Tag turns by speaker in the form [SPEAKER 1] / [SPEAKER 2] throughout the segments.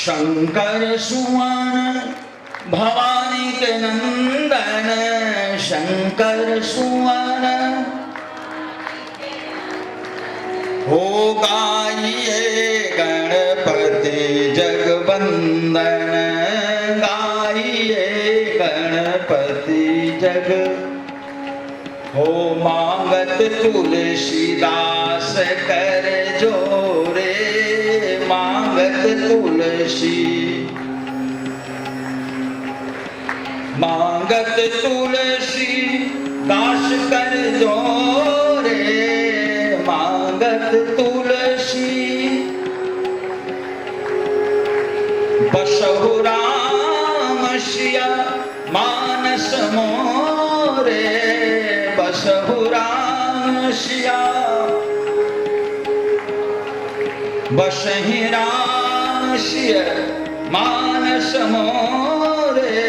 [SPEAKER 1] शंकर सुवन भवानी के नंदन, शंकर सुवन हो गाइए गणपति जगवंदन, गाइए गणपति जग हो मांगत तुलसीदास कर जोरे, मांगत तुलसी मांगत तुलसी दास कर जोरे, मांगत तुलसी बसहु राम सिया मानस मोरे, बसहु राम सिया बसहि राम सिया मानस मोरे,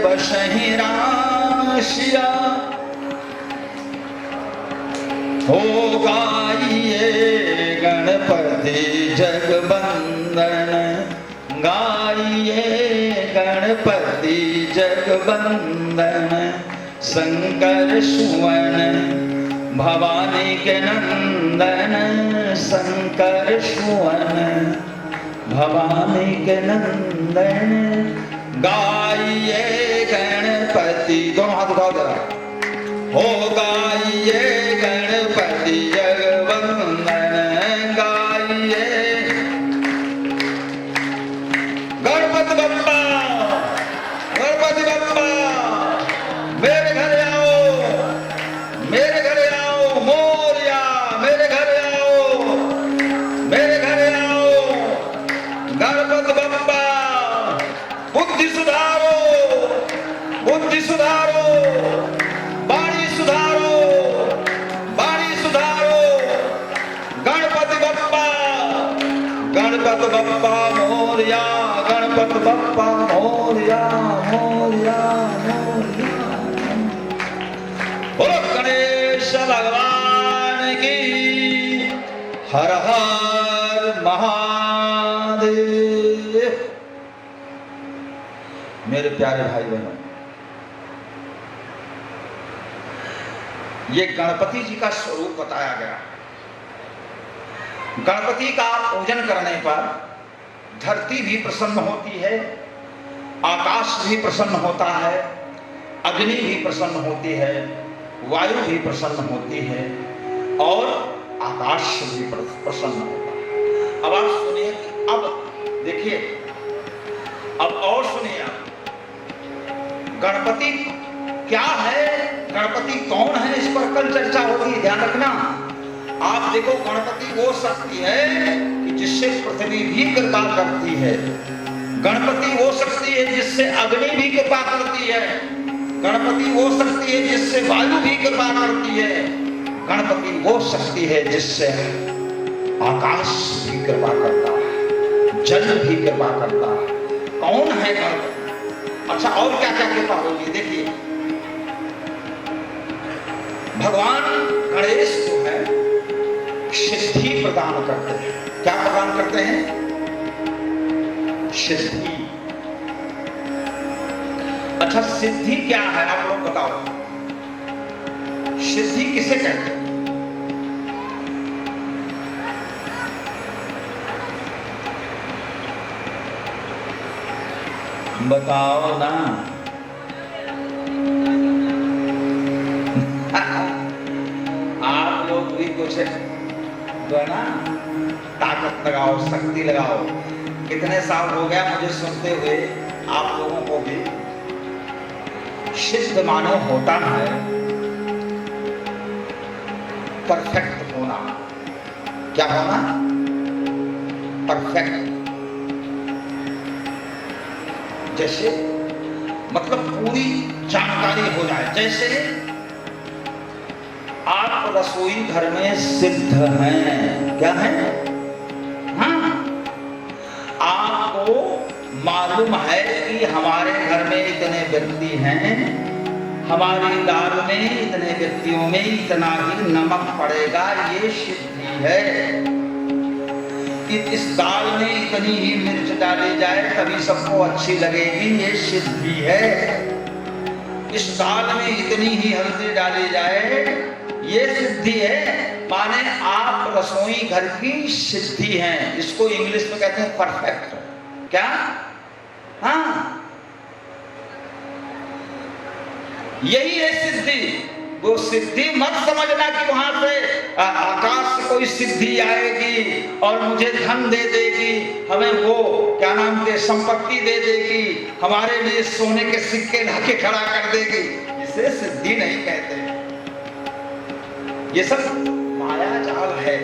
[SPEAKER 1] बसहि राम सिया हो गाइए गणपति जगवंदन, गाइए गणपति जगवंदन, शंकर सुवन भवानी के नंदन, शंकर सुवन भवानी के नंदन, गाइए गणपति, दोनों हाथ उठाओ जरा, हो गाइए गणपति जगवंदन, गाइए गणपति बप्पा, गणपति बप्पा मेरे घर आओ, मेरे घर आओ, मोरिया मेरे घर आओ, मेरे घर आओ, गणपति बप्पा बुद्धि सुधारो, बुद्धि सुधारो, वाणी सुधारो, वाणी सुधारो, गणपति बप्पा, गणपति बप्पा मोरिया, गणपति बप्पा मोरिया, मोरिया मोरिया। बोलो गणेश भगवान की, हर हर महादेव। मेरे प्यारे भाई बहनों, ये गणपति जी का स्वरूप बताया गया। गणपति का पूजन करने पर धरती भी प्रसन्न होती है, आकाश भी प्रसन्न होता है, अग्नि भी प्रसन्न होती है, वायु भी प्रसन्न होती है और आकाश भी प्रसन्न होता है। अब आप सुनिए, अब देखिए, अब और सुनिए आप, गणपति क्या है, गणपति कौन है, इस पर कल चर्चा होगी, ध्यान रखना। आप देखो, गणपति वो शक्ति है कि जिससे पृथ्वी भी कृपा करती है, गणपति वो शक्ति है जिससे अग्नि भी कृपा करती है, गणपति वो शक्ति है जिससे वायु भी कृपा करती है, गणपति वो शक्ति है जिससे आकाश भी कृपा करता है, जल भी कृपा करता है। कौन है गणपति? अच्छा, और क्या क्या कृपा होगी, देखिए। भगवान गणेश जो है सिद्धि प्रदान करते हैं। क्या प्रदान करते हैं? सिद्धि। अच्छा, सिद्धि क्या है आप लोग बताओ, सिद्धि किसे कहते हैं? बताओ ना। आप लोग भी कुछ जो है ना, ताकत लगाओ, शक्ति लगाओ। कितने साल हो गया मुझे सुनते हुए, आप लोगों को भी सिद्ध मानो होता है परफेक्ट होना। क्या होना? परफेक्ट। जैसे मतलब पूरी जानकारी हो जाए। जैसे आप रसोई घर में सिद्ध हैं, क्या है? हाँ, आपको मालूम है कि हमारे घर में इतने व्यक्ति हैं, हमारी दाल में इतने व्यक्तियों में इतना ही नमक पड़ेगा, ये सिद्धि है। इस दाल में इतनी ही मिर्च डाली जाए तभी सबको अच्छी लगेगी, ये सिद्धि है। इस दाल में इतनी ही हल्दी डाली जाए, ये सिद्धि है। माने आप रसोई घर की सिद्धि हैं। इसको इंग्लिश में कहते हैं परफेक्ट। क्या? हाँ, यही है सिद्धि। वो सिद्धि मत समझना कि वहां से आकाश से कोई सिद्धि आएगी और मुझे धन दे देगी, हमें वो क्या नाम के संपत्ति दे देगी, हमारे लिए सोने के सिक्के लाके खड़ा कर देगी। इसे सिद्धि नहीं कहते। ये सब माया जाल है।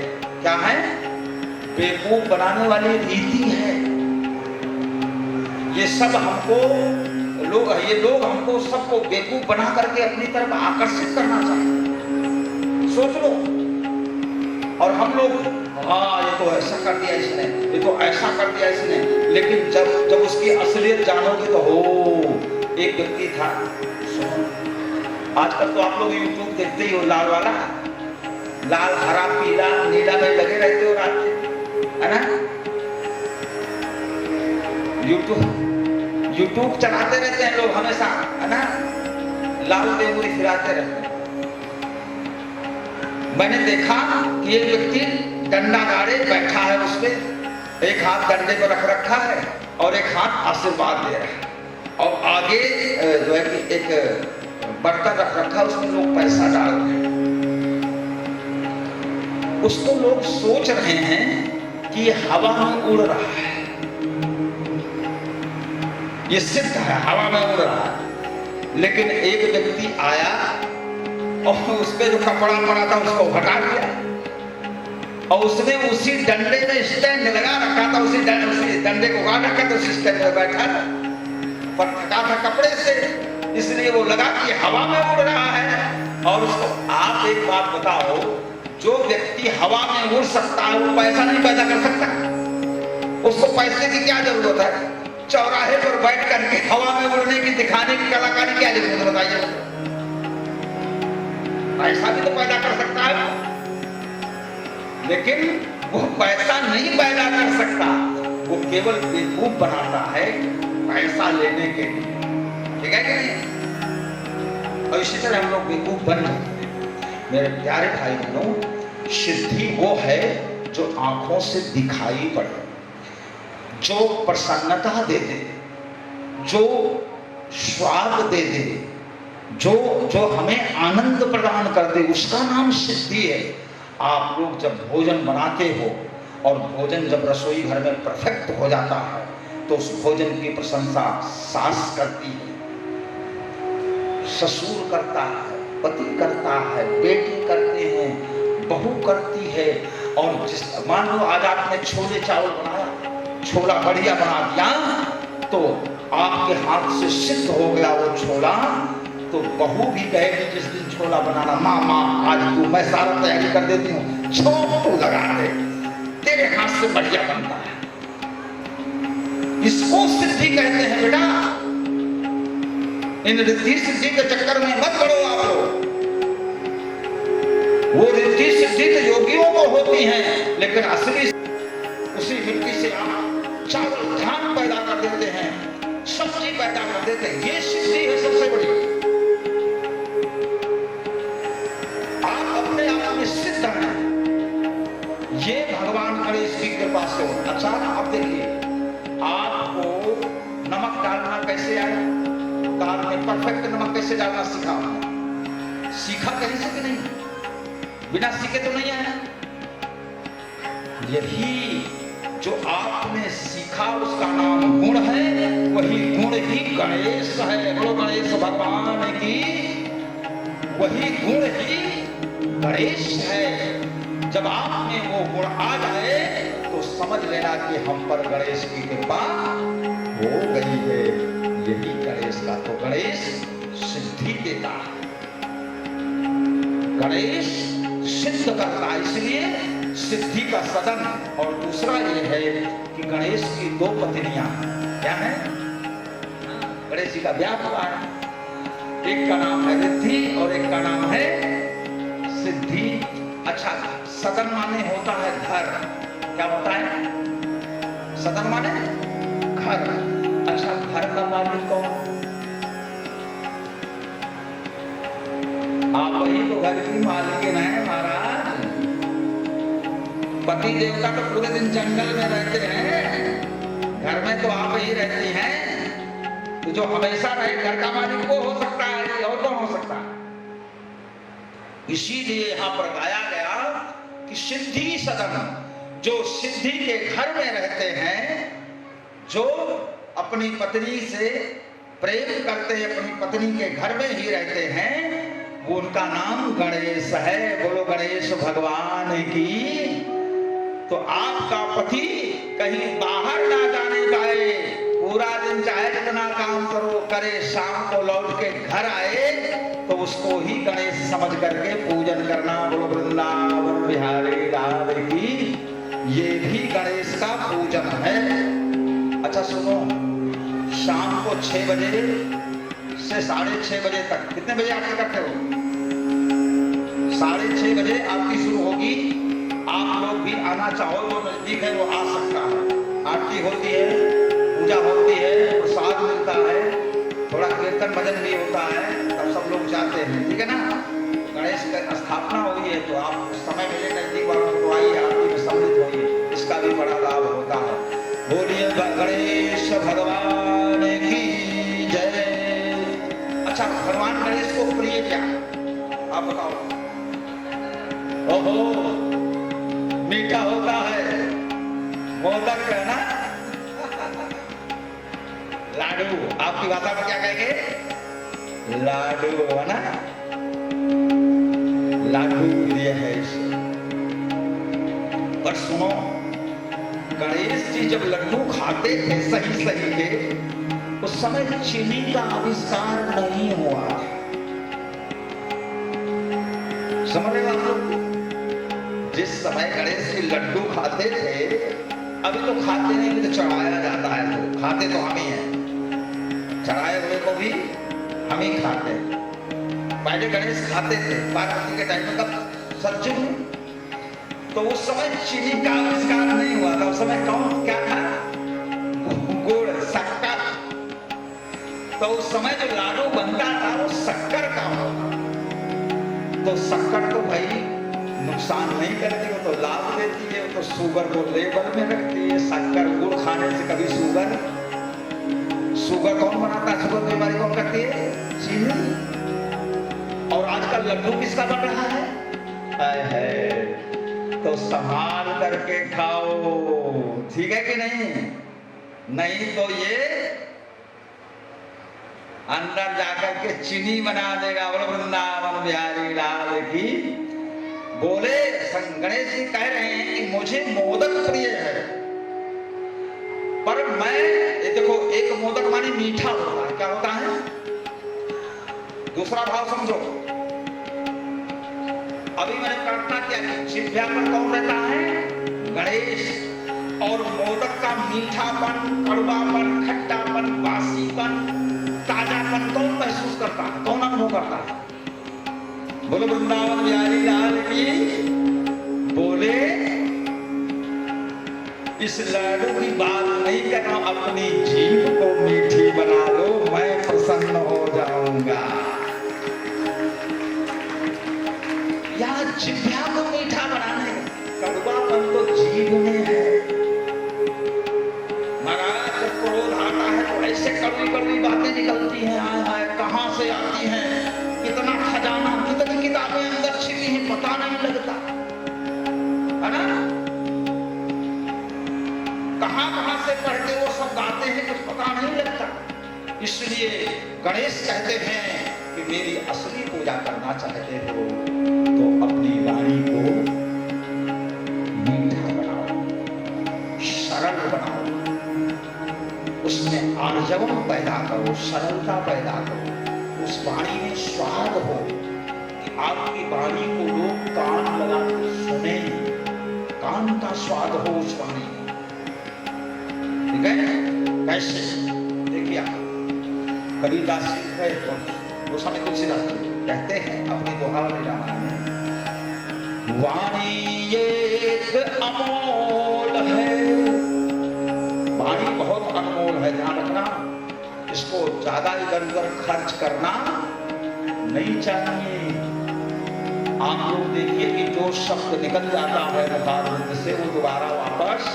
[SPEAKER 1] क्या है? बेवकूफ बनाने वाली रीति है। ये सब हमको ये लोग हमको सबको बेवकूफ बना करके अपनी तरफ आकर्षित करना चाहते। सोच लो। और हम लोग, हाँ ये तो ऐसा कर दिया इसने, ये तो ऐसा कर दिया इसने। लेकिन जब उसकी असलियत जानोगे तो हो, एक व्यक्ति था, आजकल तो आप लोग यूट्यूब देखते ही हो, लाल वाला, लाल हरा पीला नीला में लगे रहते हो रात है ना। यूट्यूब चलाते रहते हैं लोग हमेशा, है ना, लाल बेगुरी फिराते रहते हैं। मैंने देखा कि एक व्यक्ति डंडा गाड़े बैठा है, उस पे एक हाथ डंडे पर रख रखा है और एक हाथ आशीर्वाद दे रहा है, और आगे जो है कि एक बर्तन रख रखा है, उसमें लोग पैसा डाल रहे हैं। उसको लोग सोच रहे हैं कि ये हवा में उड़ रहा है, ये सिद्ध है, हवा में उड़ रहा है। लेकिन एक व्यक्ति आया और उस पे जो कपड़ा पड़ा था उसको हटा दिया, और उसने उसी डंडे में स्टैंड लगा रखा था, उसी डंडे को काट रखा था, उसी स्टैंड में बैठा था, पर थका था कपड़े से, इसलिए वो लगा कि हवा में उड़ रहा है। और उसको आप एक बात बताओ, जो व्यक्ति हवा में उड़ सकता है वो पैसा नहीं पैदा कर सकता? उसको पैसे की क्या जरूरत है? चौराहे पर बैठ करके हवा में उड़ने की, दिखाने की कलाकारी क्या जरूरत है बताइए? पैसा भी तो पैदा कर सकता है, लेकिन वो पैसा नहीं पैदा कर सकता, वो केवल बेवकूफ बनाता है पैसा लेने के लिए। ठीक है कि नहीं? और इसी तरह हम लोग बेवकूफ बन जाते हैं। मेरे प्यारे भाई बहनों, सिद्धि वो है जो आंखों से दिखाई पड़े, जो प्रसन्नता दे दे, जो स्वाद दे दे, जो हमें आनंद प्रदान कर दे, उसका नाम सिद्धि है। आप लोग जब भोजन बनाते हो और भोजन जब रसोई घर में परफेक्ट हो जाता है तो उस भोजन की प्रशंसा सास करती है, ससुर करता है, पति करता है, बेटी करते हैं, बहू करती है। और जिस मान लो आज आपने छोले चावल बनाया, छोला बढ़िया बना दिया, तो आपके हाथ से सिद्ध हो गया वो छोला, तो बहू भी कहेगी जिस दिन छोला बनाना, माँ आज तू, मैं सारा तैयारी कर देती हूँ, छोड़ तू लगा दे, तेरे हाथ से बढ़िया बनता है। इसको सिद्धि कहते हैं बेटा। इन रिद्धि सिद्धि के चक्कर में मत पड़ो आप लोग। वो रिद्धि सिद्धि तो योगियों को होती हैं, लेकिन असली उसी मिट्टी से आप चावल धान पैदा कर देते हैं, सब्जी पैदा कर देते हैं, ये सिद्धि है सबसे बड़ी। आप अपने आप में सिद्ध हैं, ये भगवान गणेश की कृपा से हो। अच्छा आप देखिए, आपको नमक डालना कैसे आया? दाल में परफेक्ट नमक कैसे डालना सीखा? सीखा कहीं से कि नहीं? बिना सीखे तो नहीं आया। यही जो आपने सीखा उसका नाम गुण है, वही गुण ही गणेश है। बोलो गणेश भगवान की, वही गुण ही गणेश है। जब आप में वो गुण आ जाए तो समझ लेना कि हम पर गणेश की कृपा हो गई है। यही गणेश का, तो गणेश सिद्धि देता है, गणेश सिद्ध करता है, इसलिए सिद्धि का सदन। और दूसरा ये है कि गणेश की दो पत्नियां क्या है? गणेश जी का ब्याह हुआ है, एक का नाम है रिद्धि और एक का नाम है सिद्धि। अच्छा, सदन माने होता है घर, क्या होता है? सदन माने घर। अच्छा, घर का मालिक कौन? आप ही तो घर की मालिक है महाराज। पति देवता तो पूरे दिन जंगल में रहते हैं, घर में तो आप ही रहती हैं। तो जो हमेशा रहे घर का मालिक वो हो सकता है, और कौन हो सकता है? इसीलिए यहाँ पर गाया गया कि सिद्धि सदन, जो सिद्धि के घर में रहते हैं, जो अपनी पत्नी से प्रेम करते हैं, अपनी पत्नी के घर में ही रहते हैं, उनका नाम गणेश है। बोलो गणेश भगवान की। तो आपका पति कहीं बाहर ना जाने पाए, पूरा दिन चाहे कितना काम करो करे, शाम को लौट के घर आए तो उसको ही गणेश समझ करके पूजन करना। बोलो वृंदावन बिहारी लाल की। ये भी गणेश का पूजन है। अच्छा सुनो, शाम को 6 बजे से 6:30 बजे तक, कितने बजे आरती करते हो? 6:30 बजे आरती शुरू होगी। आप लोग भी आना चाहो, जो नजदीक है वो आ सकता है। आरती होती है, पूजा होती है, प्रसाद मिलता है, थोड़ा कीर्तन भजन भी होता है, तब सब लोग जाते हैं, ठीक है ना। गणेश की स्थापना हुई है तो आप समय मिले नजदीक वालों को आइए, आरती में सम्मिलित होइए, इसका भी बड़ा लाभ होता है। बोलिए गणेश भगवान की जय। अच्छा, भगवान गणेश को प्रिय क्या आप बताओ? ओहो, मीठा होता है, मोदक है ना, लाडू। आपकी भाषा में क्या कहेंगे? लाडू है ना, लाडू प्रिय है इसे। पर सुनो, गणेश जी जब लड्डू खाते थे सही सही के, उस समय चीनी का आविष्कार नहीं हुआ। समझ रहे हो आप लोग? जिस समय गणेश जी लड्डू खाते थे, अभी तो खाते नहीं, तो चढ़ाया जाता है, तो खाते तो हम ही हैं, चढ़ाए हुए को भी हम ही खाते हैं। पहले गणेश खाते थे, पार्वती के टाइम में, कब सतयुग में, तो उस समय चीनी का आविष्कार नहीं हुआ था। उस समय कौन क्या था? गुड़, शक्कर। तो उस समय जो लाडू बनता था वो शक्कर का होता। तो शक्कर तो भाई नुकसान नहीं करती, वो तो लाभ देती है, वो तो शुगर को लेवल में रखती है। शक्कर गुड़ खाने से कभी शुगर कौन बनाता है? शुगर बीमारी कौन करती है? चीनी। और आजकल लड्डू किसका बन रहा है? तो संभाल करके खाओ, ठीक है कि नहीं? नहीं तो ये अंदर जाकर के चीनी बना देगा। बोलो वृंदावन बिहारी लाल की। बोले गणेश जी कह रहे हैं कि मुझे मोदक प्रिय है, पर मैं, ये देखो, एक मोदक माने मीठा होता है, क्या होता है? दूसरा भाव समझो। अभी मैंने प्रार्थना किया कि जिह्वा पर कौन रहता है? गणेश। और मोदक का मीठापन, कड़वापन, खट्टापन, बासीपन, ताजापन कौन महसूस करता है? कौन अनुभव करता है? बोलो वृंदावन बिहारी लाल की। बोले इस लाडू की बात नहीं कर रहा, अपनी जीभ को मीठी बना लो, मैं प्रसन्न हो जाऊंगा। या जिह्वा को मीठा बनाने, कड़वापन तो जीभ में है। महाराज जब क्रोध आता है तो ऐसे कड़वी कड़वी बातें निकलती हैं, आए हाय कहां से आती हैं, कितना खजाना, कितनी किताबें अंदर छिपी हैं, पता नहीं लगता है ना। कहां से पढ़ते वो सब गाते हैं, कुछ पता नहीं लगता। इसलिए गणेश कहते हैं कि मेरी असली पूजा करना चाहते हो तो अपनी वाणी को मीठा बनाओ, सरल बनाओ, उसमें आर्जवम पैदा करो, सरलता पैदा करो, उस वाणी में स्वाद हो कि आपकी वाणी को लोग कान लगा के सुने, कान का स्वाद हो उस वाणी में। ठीक है? कैसे? देखिए, कबीरदास जी है तो गोस्वामी तुलसीदास जी कहते हैं अपनी दोहावली रामायण में, वाणी एक अमोल है वाणी बहुत अनमोल है, ध्यान रखना। इसको ज्यादा इधर उधर खर्च करना नहीं चाहिए। आप लोग देखिए कि जो शब्द निकल जाता है मुखारबिंद से वो दोबारा वापस,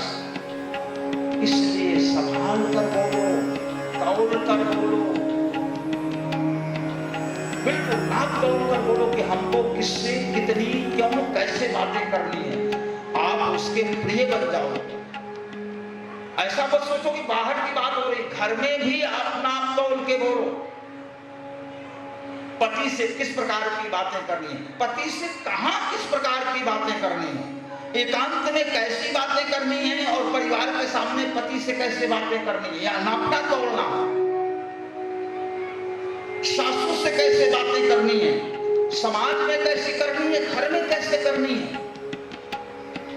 [SPEAKER 1] इसलिए संभाल कर बोलो, तौल कर बोलो, बिल्कुल नाक तौल कर बोलो कि हमको किससे कितनी क्यों कैसे बातें करनी है। आप उसके प्रिय बन जाओ। ऐसा मत सोचो कि बाहर की बात हो रही, घर में भी आप नाक तौल के बोलो। पति से किस प्रकार की बातें करनी है, पति से कहां किस प्रकार की बातें करनी है, एकांत में कैसी बातें करनी है और परिवार के सामने पति से कैसे बातें करनी है, या नापना तोड़ना। सासू से कैसे बातें करनी है, समाज में कैसे करनी है, घर में कैसे करनी है।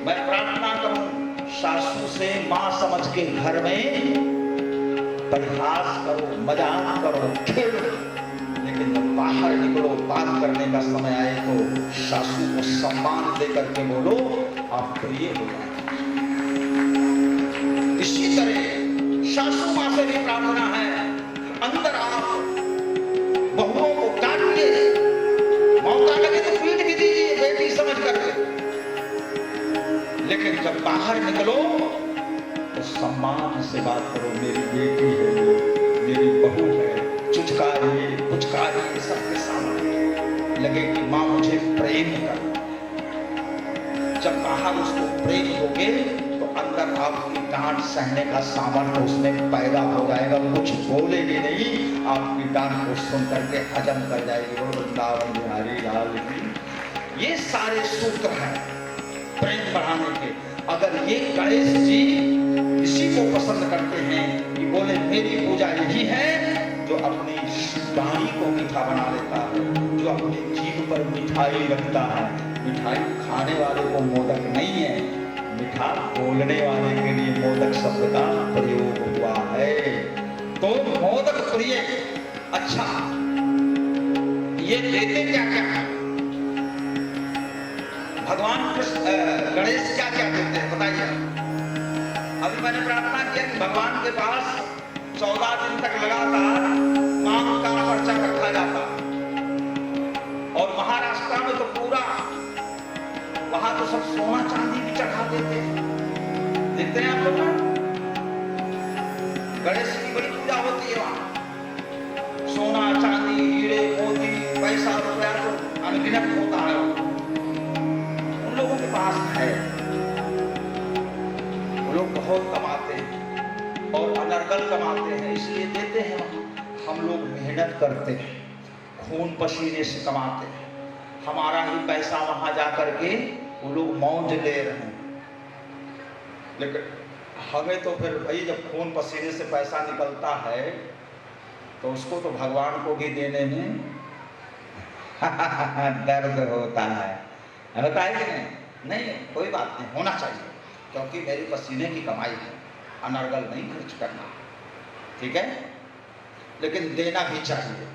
[SPEAKER 1] मैं प्रार्थना करूं सासू से मां समझ के घर में परिहास करो, मजाक करो, खेलो, लेकिन जब बाहर निकलो, बात करने का समय आए तो सासू को सम्मान देकर के बोलो, आप प्रिय हो जाए। इसी तरह सासू मां से भी प्रार्थना है कि अंदर आप बहुओं को डांटिए, मौका लगे तो पीट भी दीजिए बेटी समझ करके, लेकिन जब बाहर निकलो तो सम्मान से बात करो। मेरी बेटी है, मेरी बहू है, चुचकारिए पुचकारिए सबके सामने, लगे कि मां मुझे प्रेम कर। जब बाहर उसको प्रेम दोगे तो अंदर आपकी डांट सहने का सामर्थ्य उसमें पैदा हो जाएगा। कुछ बोलेगी नहीं, आपकी डांट को सुन करके हजम कर जाएगी। वृंदावन बिहारी लाल की ये सारे सूत्र हैं प्रेम बढ़ाने के। अगर ये गणेश जी इसी को पसंद करते हैं कि बोले मेरी पूजा यही है, जो अपनी वाणी को मीठा बना लेता है, जो अपनी जीभ पर मिठाई रखता है। मिठाई खाने वाले को मोदक नहीं है, मिठा बोलने वाले के लिए मोदक शब्द का प्रयोग हुआ है। तो मोदक प्रिय। अच्छा, ये देते क्या क्या है भगवान कृष्ण गणेश, क्या क्या देते हैं बताइए। अभी मैंने प्रार्थना किया कि भगवान के पास 14 दिन तक लगातार मांग का पर्चा रखा जाता, और महाराष्ट्र में तो पूरा वहां तो सब सोना चांदी भी चढ़ा देते हैं। देखते हैं आप लोग ना, गणेश की बड़ी पूजा होती है वहां। सोना चांदी हीरे मोती पैसा रुपया तो अनगिनत होता है, उन लोगों के पास है। वो लोग बहुत कमाते हैं और अनर्गल कमाते हैं, इसलिए देते हैं। हम लोग मेहनत करते हैं, खून पसीने से कमाते हैं, हमारा ही पैसा वहां जाकर के वो लोग मौज ले रहे हैं। लेकिन हमें तो फिर भाई जब खून पसीने से पैसा निकलता है तो उसको तो भगवान को भी देने में दर्द होता है कि नहीं? नहीं, कोई बात नहीं, होना चाहिए, क्योंकि मेरी पसीने की कमाई है, अनर्गल नहीं खर्च करना, ठीक है। लेकिन देना भी चाहिए,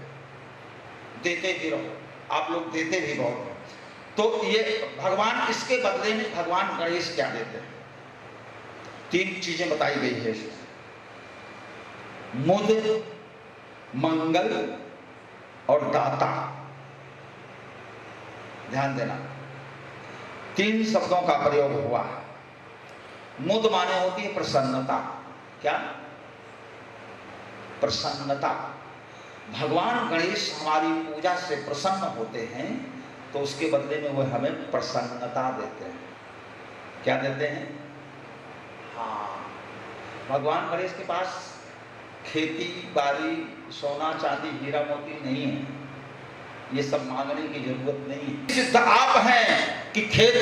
[SPEAKER 1] देते भी रहो, आप लोग देते भी बहुत हैं। तो ये भगवान, इसके बदले में भगवान गणेश क्या देते हैं? 3 चीजें बताई गई है, मुद, मंगल और दाता। ध्यान देना, 3 शब्दों का प्रयोग हुआ है। मुद माने होती है प्रसन्नता। क्या? प्रसन्नता। भगवान गणेश हमारी पूजा से प्रसन्न होते हैं, तो उसके बदले में वो हमें प्रसन्नता देते हैं। क्या देते हैं? हाँ, भगवान गणेश के पास खेती बाड़ी सोना चांदी हीरा मोती नहीं है, ये सब मांगने की जरूरत नहीं है। सिद्ध आप हैं कि खेत